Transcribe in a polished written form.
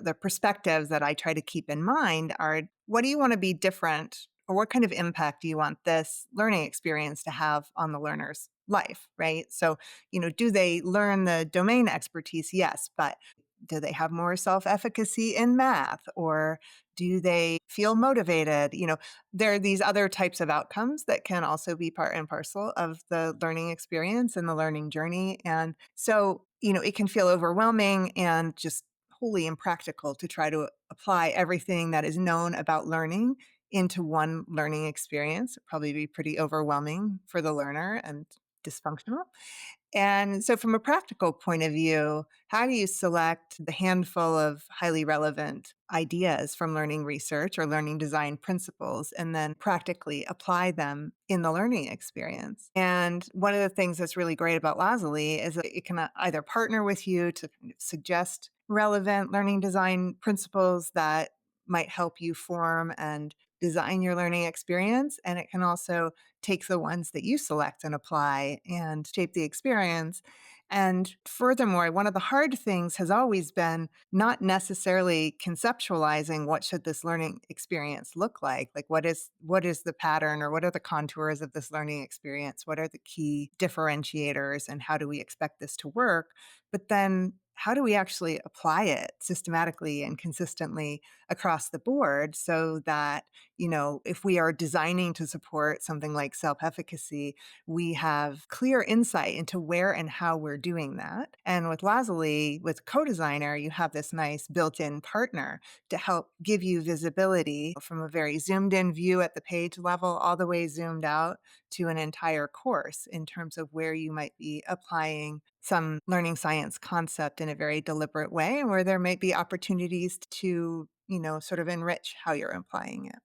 the perspectives that I try to keep in mind are what do you want to be different or what kind of impact do you want this learning experience to have on the learner's life, right? So, do they learn the domain expertise? Yes, but do they have more self-efficacy in math or do they feel motivated? There are these other types of outcomes that can also be part and parcel of the learning experience and the learning journey. And so, it can feel overwhelming and just wholly impractical to try to apply everything that is known about learning into one learning experience. It'd probably be pretty overwhelming for the learner and dysfunctional. And so, from a practical point of view, how do you select the handful of highly relevant ideas from learning research or learning design principles and then practically apply them in the learning experience? And one of the things that's really great about Lazuli is that it can either partner with you to kind of suggest relevant learning design principles that might help you form and design your learning experience. And it can also take the ones that you select and apply and shape the experience. And furthermore, one of the hard things has always been not necessarily conceptualizing what should this learning experience look like what is the pattern or what are the contours of this learning experience? What are the key differentiators and how do we expect this to work? But then how do we actually apply it systematically and consistently across the board so that if we are designing to support something like self-efficacy, we have clear insight into where and how we're doing that. And with Lazuli, with Co-Designer, you have this nice built-in partner to help give you visibility from a very zoomed-in view at the page level, all the way zoomed out to an entire course in terms of where you might be applying some learning science concept in a very deliberate way, where there might be opportunities to, sort of enrich how you're applying it.